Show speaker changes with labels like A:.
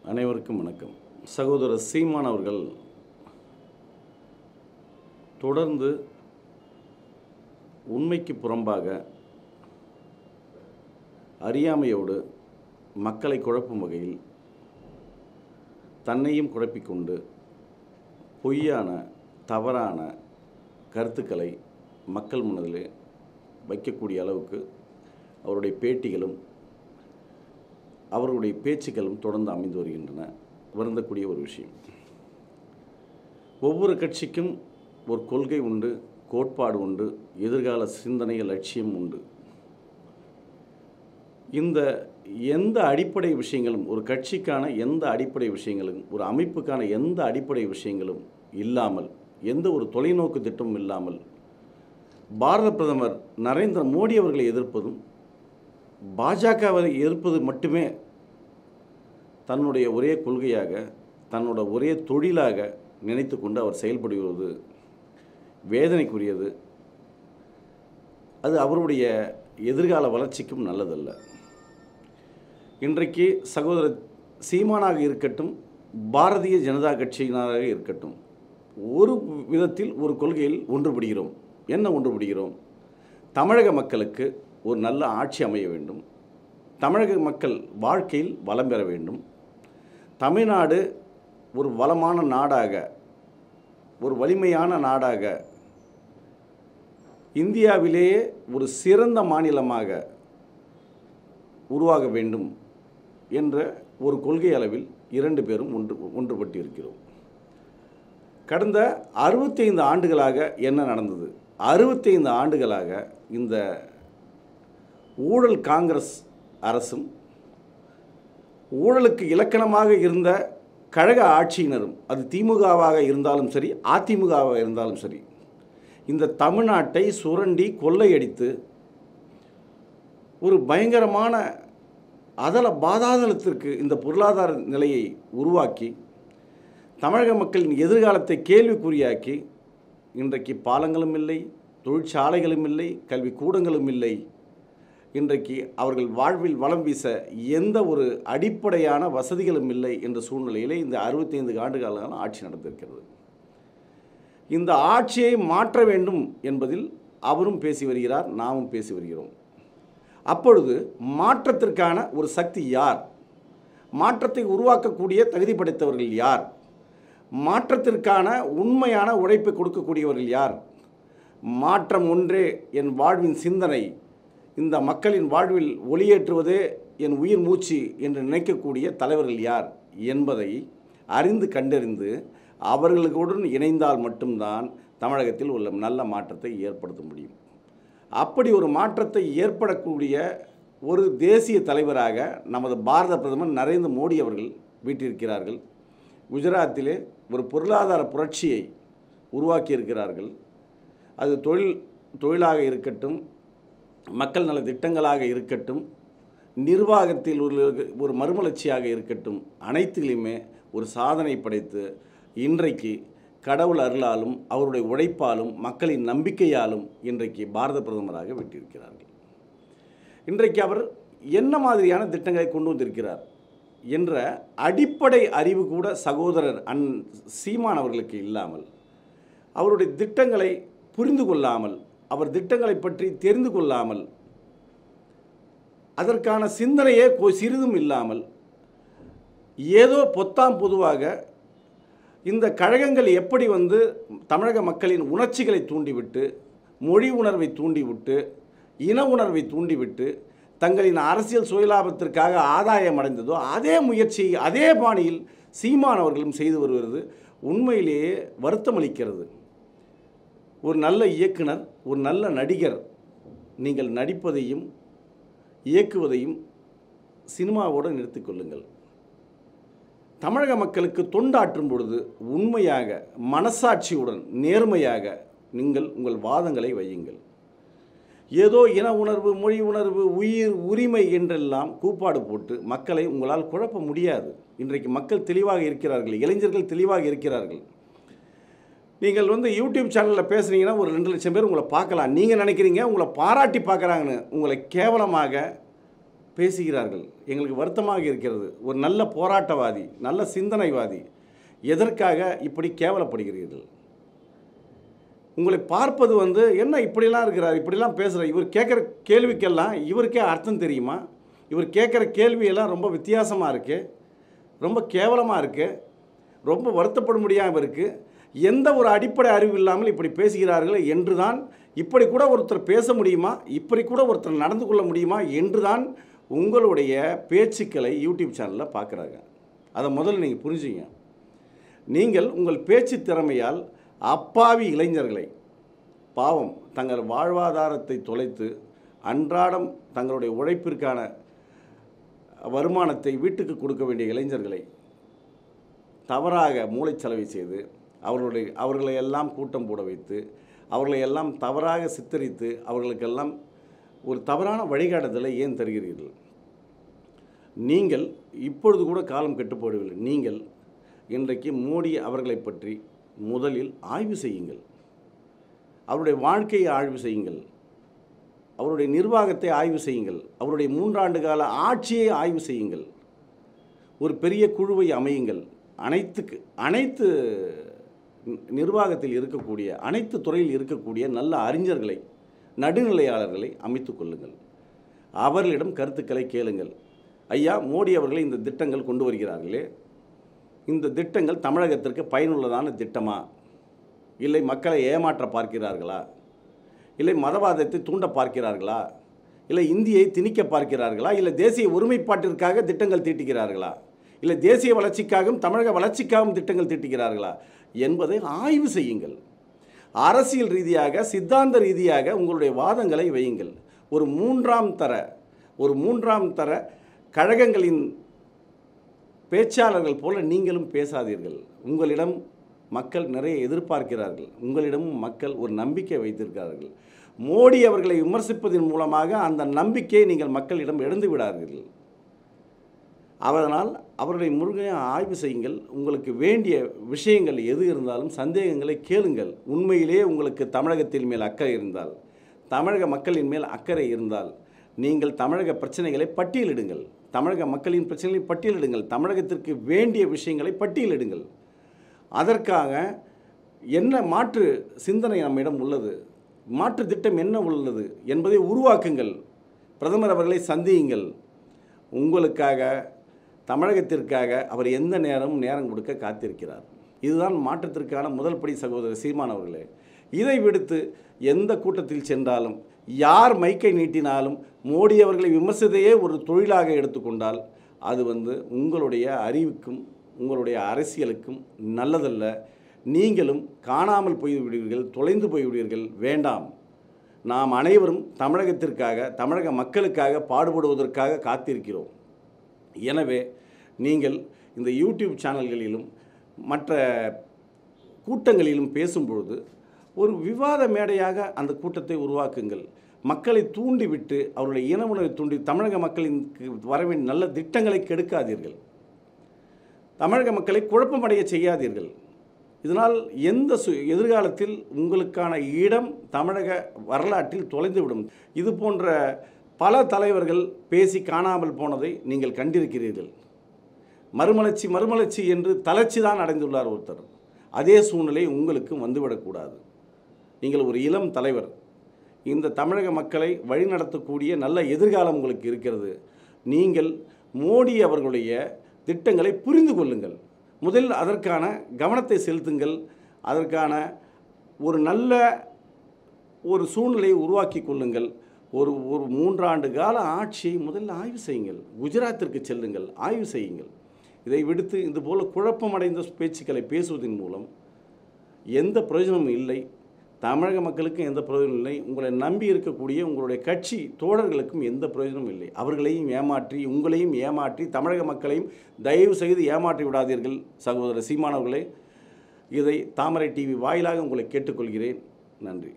A: அனைவருக்கும் வணக்கம். சகோதரர் சீமான் அவர்கள் தொடர்ந்து உண்மைக்கு புறம்பாக அறியாமையோடு மக்களை குழப்பும் வகையில் தன்னையும் குழப்பிக்கொண்டு பொய்யான தவறான கருத்துக்களை மக்கள் மனதிலே வைக்கக்கூடிய அளவுக்கு அவருடைய பேட்டிகளும் அவர்களுடைய பேச்சுக்களும் தொடர்ந்து அமைந்து வருகின்றன. வருந்தக்கூடிய ஒரு விஷயம். ஒவ்வொரு கட்சிக்கும் ஒரு கொள்கை உண்டு, கோட்பாடு உண்டு, எதிர்கால சிந்தனை லட்சியம் உண்டு. இந்த எந்த அடிப்படை விஷயங்களும், ஒரு கட்சிக்கான எந்த அடிப்படை விஷயங்களும், ஒரு அமைப்புக்கான எந்த அடிப்படை விஷயங்களும் இல்லாமல், எந்த ஒரு தொலைநோக்கு திட்டமும் இல்லாமல் பாரத பிரதமர் நரேந்திர மோடி அவர்களை எதிர்ப்பதும் பாஜகவை எதிர்ப்பது மட்டுமே தன்னுடைய ஒரே கொள்கையாக, தன்னோட ஒரே தொழிலாக நினைத்து கொண்டு அவர் செயல்படுவது வேதனைக்குரியது. அது அவருடைய எதிர்கால வளர்ச்சிக்கும் நல்லதல்ல. இன்றைக்கு சகோதரர் சீமானாக இருக்கட்டும், பாரதிய ஜனதா கட்சியினராக இருக்கட்டும், ஒரு விதத்தில் ஒரு கொள்கையில் ஒன்றுபடுகிறோம். என்ன ஒன்றுபடுகிறோம்? தமிழக மக்களுக்கு ஒரு நல்ல ஆட்சி அமைய வேண்டும், தமிழக மக்கள் வாழ்க்கையில் வளம் பெற வேண்டும், தமிழ்நாடு ஒரு வளமான நாடாக, ஒரு வலிமையான நாடாக, இந்தியாவிலேயே ஒரு சிறந்த மாநிலமாக உருவாக வேண்டும் என்ற ஒரு கொள்கை அளவில் இரண்டு பேரும் ஒன்றுபட்டு இருக்கிறோம். கடந்த 65 ஆண்டுகளாக என்ன நடந்தது? 65 ஆண்டுகளாக இந்த ஊழல் காங்கிரஸ் அரசும் ஊழலுக்கு இலக்கணமாக இருந்த கழக ஆட்சியினரும், அது திமுகவாக இருந்தாலும் சரி, அதிமுகவாக இருந்தாலும் சரி, இந்த தமிழ்நாட்டை சுரண்டி கொள்ளையடித்து ஒரு பயங்கரமான அதல பாதாளத்திற்கு இந்த பொருளாதார நிலையை உருவாக்கி தமிழக மக்களின் எதிர்காலத்தை கேள்விக்குறியாக்கி இன்றைக்கு பாலங்களும் இல்லை, தொழிற்சாலைகளும் இல்லை, கல்விக்கூடங்களும் இல்லை. இன்றைக்கு அவர்கள் வாழ்வில் வளம் வீச எந்த ஒரு அடிப்படையான வசதிகளும் இல்லை என்ற சூழ்நிலையிலே இந்த 65 ஆண்டுகால ஆட்சி நடந்திருக்கிறது. இந்த ஆட்சியை மாற்ற வேண்டும் என்பதில் அவரும் பேசி வருகிறார், நாமும் பேசி வருகிறோம். அப்பொழுது மாற்றத்திற்கான ஒரு சக்தி யார்? மாற்றத்தை உருவாக்கக்கூடிய தகுதி படைத்தவர்கள் யார்? மாற்றத்திற்கான உண்மையான உழைப்பை கொடுக்கக்கூடியவர்கள் யார்? மாற்றம் ஒன்றே என் வாழ்வின் சிந்தனை, இந்த மக்களின் வாழ்வில் ஒளியேற்றுவதே என் உயிர் மூச்சு என்று நினைக்கக்கூடிய தலைவர்கள் யார் என்பதை அறிந்து கண்டறிந்து அவர்களுடன் இணைந்தால் மட்டும்தான் தமிழகத்தில் உள்ள நல்ல மாற்றத்தை ஏற்படுத்த முடியும். அப்படி ஒரு மாற்றத்தை ஏற்படக்கூடிய ஒரு தேசிய தலைவராக நமது பாரத பிரதமர் நரேந்திர மோடி அவர்கள் வீட்டிருக்கிறார்கள். குஜராத்திலே ஒரு பொருளாதார புரட்சியை உருவாக்கியிருக்கிறார்கள். அது தொழிலாக இருக்கட்டும், மக்கள் நல திட்டங்களாக இருக்கட்டும், நிர்வாகத்தில் ஒரு மறுமலர்ச்சியாக இருக்கட்டும், அனைத்திலுமே ஒரு சாதனை படைத்து இன்றைக்கு கடவுள் அருளாலும் அவருடைய உழைப்பாலும் மக்களின் நம்பிக்கையாலும் இன்றைக்கு பாரத பிரதமராக விட்டிருக்கிறார்கள். இன்றைக்கு அவர் என்ன மாதிரியான திட்டங்களை கொண்டு வந்திருக்கிறார் என்ற அடிப்படை அறிவு கூட சகோதரர் சீமான் அவர்களுக்கு இல்லாமல், அவருடைய திட்டங்களை புரிந்து கொள்ளாமல், அவர் திட்டங்களை பற்றி தெரிந்து கொள்ளாமல், அதற்கான சிந்தனையே சிறிதும் இல்லாமல், ஏதோ பொத்தாம் பொதுவாக இந்த கழகங்கள் எப்படி தமிழக மக்களின் உணர்ச்சிகளை தூண்டிவிட்டு, மொழி உணர்வை தூண்டிவிட்டு, இன உணர்வை தூண்டிவிட்டு, தங்களின் அரசியல் சுயலாபத்திற்காக ஆதாயம் அடைந்ததோ அதே முயற்சி, அதே பாணியில் சீமான் அவர்களும் செய்து வருவது உண்மையிலேயே வருத்தமளிக்கிறது. ஒரு நல்ல இயக்குனர், ஒரு நல்ல நடிகர், நீங்கள் நடிப்பதையும் இயக்குவதையும் சினிமாவோடு நிறுத்திக்கொள்ளுங்கள். தமிழக மக்களுக்கு தொண்டாற்றும் பொழுது உண்மையாக, மனசாட்சியுடன், நேர்மையாக நீங்கள் உங்கள் வாதங்களை வையுங்கள். ஏதோ இன உணர்வு, மொழி உணர்வு, உயிர் உரிமை என்றெல்லாம் கூப்பாடு போட்டு மக்களை உங்களால் குழப்ப முடியாது. இன்றைக்கு மக்கள் தெளிவாக இருக்கிறார்கள், இளைஞர்கள் தெளிவாக இருக்கிறார்கள். நீங்கள் யூடியூப் சேனலில் பேசுனீங்கன்னா ஒரு 2 லட்சம் பேர் உங்களை பார்க்கலாம். நீங்கள் நினைக்கிறீங்க உங்களை பாராட்டி பார்க்குறாங்கன்னு. உங்களை கேவலமாக பேசுகிறார்கள். எங்களுக்கு வருத்தமாக இருக்கிறது. ஒரு நல்ல போராட்டவாதி, நல்ல சிந்தனைவாதி, எதற்காக இப்படி கேவலப்படுகிறீர்கள்? உங்களை பார்ப்பது என்ன இப்படிலாம் இருக்கிறார், இப்படிலாம் பேசுகிறார், இவர் கேட்குற கேள்விக்கெல்லாம் இவருக்கே அர்த்தம் தெரியுமா? இவர் கேட்குற கேள்வியெல்லாம் ரொம்ப வித்தியாசமாக இருக்குது, ரொம்ப கேவலமாக இருக்குது, ரொம்ப வருத்தப்பட முடியாமல் இருக்குது. எந்த ஒரு அடிப்படை அறிவு இல்லாமல் இப்படி பேசுகிறார்கள் என்று தான், இப்படி கூட ஒருத்தர் பேச முடியுமா, இப்படி கூட ஒருத்தர் நடந்து கொள்ள முடியுமா என்று தான் உங்களுடைய பேச்சுக்களை யூடியூப் சேனலில் பார்க்குறாங்க. அதை முதல்ல நீங்கள் புரிஞ்சுங்க. நீங்கள் உங்கள் பேச்சு திறமையால் அப்பாவி இளைஞர்களை, பாவம் தங்கள் வாழ்வாதாரத்தை தொலைத்து அன்றாடம் தங்களுடைய உழைப்பிற்கான வருமானத்தை வீட்டுக்கு கொடுக்க வேண்டிய இளைஞர்களை தவறாக மூளைச்சலவை செய்து அவர்களை எல்லாம் கூட்டம் போட வைத்து அவர்களை எல்லாம் தவறாக சித்தரித்து அவர்களுக்கெல்லாம் ஒரு தவறான வழிகாட்டுதலை ஏன் தருகிறீர்கள்? நீங்கள் இப்பொழுது கூட காலம் கெட்டுப்போடவில்லை. நீங்கள் இன்றைக்கு மோடி அவர்களை பற்றி முதலில் ஆய்வு செய்யுங்கள். அவருடைய வாழ்க்கையை ஆய்வு செய்யுங்கள், அவருடைய நிர்வாகத்தை ஆய்வு செய்யுங்கள், அவருடைய 3 ஆண்டு கால ஆட்சியை ஆய்வு செய்யுங்கள். ஒரு பெரிய குழுவை அமையுங்கள். அனைத்து நிர்வாகத்தில் இருக்கக்கூடிய, அனைத்து துறையில் இருக்கக்கூடிய நல்ல அறிஞர்களை, நடுநிலையாளர்களை அமைத்து கொள்ளுங்கள். அவர்களிடம் கருத்துக்களை கேளுங்கள். ஐயா, மோடி அவர்களை இந்த திட்டங்கள் கொண்டு வருகிறார்களே, இந்த திட்டங்கள் தமிழகத்திற்கு பயனுள்ளதான திட்டமா, இல்லை மக்களை ஏமாற்ற பார்க்கிறார்களா, இல்லை மதவாதத்தை தூண்ட பார்க்கிறார்களா, இல்லை இந்தியை திணிக்க பார்க்கிறார்களா, இல்லை தேசிய ஒருமைப்பாட்டிற்காக திட்டங்கள் தீட்டுகிறார்களா, இல்லை தேசிய வளர்ச்சிக்காகவும் தமிழக வளர்ச்சிக்காகவும் திட்டங்கள் தீட்டுகிறார்களா என்பதை ஆய்வு செய்யுங்கள். அரசியல் ரீதியாக, சித்தாந்த ரீதியாக உங்களுடைய வாதங்களை வையுங்கள். ஒரு மூன்றாம் தர கழகங்களின் பேச்சாளர்கள் போல நீங்களும் பேசாதீர்கள். உங்களிடம் மக்கள் நிறைய எதிர்பார்க்கிறார்கள். உங்களிடமும் மக்கள் ஒரு நம்பிக்கை வைத்திருக்கிறார்கள். மோடி அவர்களை விமர்சிப்பதன் மூலமாக அந்த நம்பிக்கையை நீங்கள் மக்களிடம் இழந்து விடாதீர்கள். அதனால் அவருடைய முருகையை ஆய்வு செய்யுங்கள். உங்களுக்கு வேண்டிய விஷயங்கள் எது இருந்தாலும் சந்தேகங்களை கேளுங்கள். உண்மையிலேயே உங்களுக்கு தமிழகத்தின் மேல் அக்கறை இருந்தால், தமிழக மக்களின் மேல் அக்கறை இருந்தால், நீங்கள் தமிழக பிரச்சனைகளை பட்டியலிடுங்கள். தமிழக மக்களின் பிரச்சனைகளை பட்டியலிடுங்கள். தமிழகத்திற்கு வேண்டிய விஷயங்களை பட்டியலிடுங்கள். அதற்காக என்ன மாற்று சிந்தனை நம்மிடம் உள்ளது, மாற்று திட்டம் என்ன உள்ளது என்பதை உருவாக்குங்கள். பிரதமர் அவர்களை சந்தியுங்கள். உங்களுக்காக, தமிழகத்திற்காக அவர் எந்த நேரம் கொடுக்க காத்திருக்கிறார். இதுதான் மாற்றத்திற்கான முதல் படி சகோதரர் சீமான் அவர்களே. இதை விடுத்து எந்த கூட்டத்தில் சென்றாலும், யார் மைக்கை நீட்டினாலும் மோடி அவர்களை விமர்சித்தையே ஒரு தொழிலாக எடுத்துக்கொண்டால் அது உங்களுடைய அறிவுக்கும் உங்களுடைய அரசியலுக்கும் நல்லதல்ல. நீங்களும் காணாமல் போய்விடுவீர்கள், தொலைந்து போய்விடுவீர்கள். வேண்டாம். நாம் அனைவரும் தமிழகத்திற்காக, தமிழக மக்களுக்காக பாடுபடுவதற்காக காத்திருக்கிறோம். எனவே நீங்கள் இந்த யூடியூப் சேனல்களிலும் மற்ற கூட்டங்களிலும் பேசும்பொழுது ஒரு விவாத மேடையாக அந்த கூட்டத்தை உருவாக்குங்கள். மக்களை தூண்டிவிட்டு, அவருடைய இன உணர்வை தூண்டி தமிழக மக்களின் வரவேண்டிய நல்ல திட்டங்களை கெடுக்காதீர்கள். தமிழக மக்களை குழப்பமடைய செய்யாதீர்கள். இதனால் எதிர்காலத்தில் உங்களுக்கான இடம் தமிழக வரலாற்றில் தொலைந்துவிடும். இது போன்ற பல தலைவர்கள் பேசி காணாமல் போனதை நீங்கள் கண்டிருக்கிறீர்கள். மறுமலர்ச்சி என்று தளர்ச்சி தான் அடைந்துள்ளார் ஒருத்தர். அதே சூழ்நிலை உங்களுக்கும் வந்துவிடக்கூடாது. நீங்கள் ஒரு இளம் தலைவர். இந்த தமிழக மக்களை வழிநடத்தக்கூடிய நல்ல எதிர்காலம் உங்களுக்கு இருக்கிறது. நீங்கள் மோடி அவர்களுடைய திட்டங்களை புரிந்து கொள்ளுங்கள். முதலில் அதற்கான கவனத்தை செலுத்துங்கள். அதற்கான ஒரு நல்ல ஒரு சூழ்நிலையை உருவாக்கி கொள்ளுங்கள். ஒரு 3 ஆண்டு கால ஆட்சியை முதலில் ஆய்வு செய்யுங்கள். குஜராத்திற்கு செல்லுங்கள், ஆய்வு செய்யுங்கள். இதை விடுத்து இதுபோல் குழப்பமடைந்த பேச்சுக்களை பேசுவதன் மூலம் எந்த பிரயோஜனமும் இல்லை. தமிழக மக்களுக்கும் எந்த பிரயோஜனம் இல்லை. உங்களை நம்பி இருக்கக்கூடிய உங்களுடைய கட்சி தோழர்களுக்கும் எந்த பிரயோஜனமும் இல்லை. அவர்களையும் ஏமாற்றி, உங்களையும் ஏமாற்றி, தமிழக மக்களையும் தயவு செய்து ஏமாற்றி விடாதீர்கள் சகோதரர் சீமான் அவர்களே. இதை தாமரை டிவி வாயிலாக உங்களை கேட்டுக்கொள்கிறேன். நன்றி.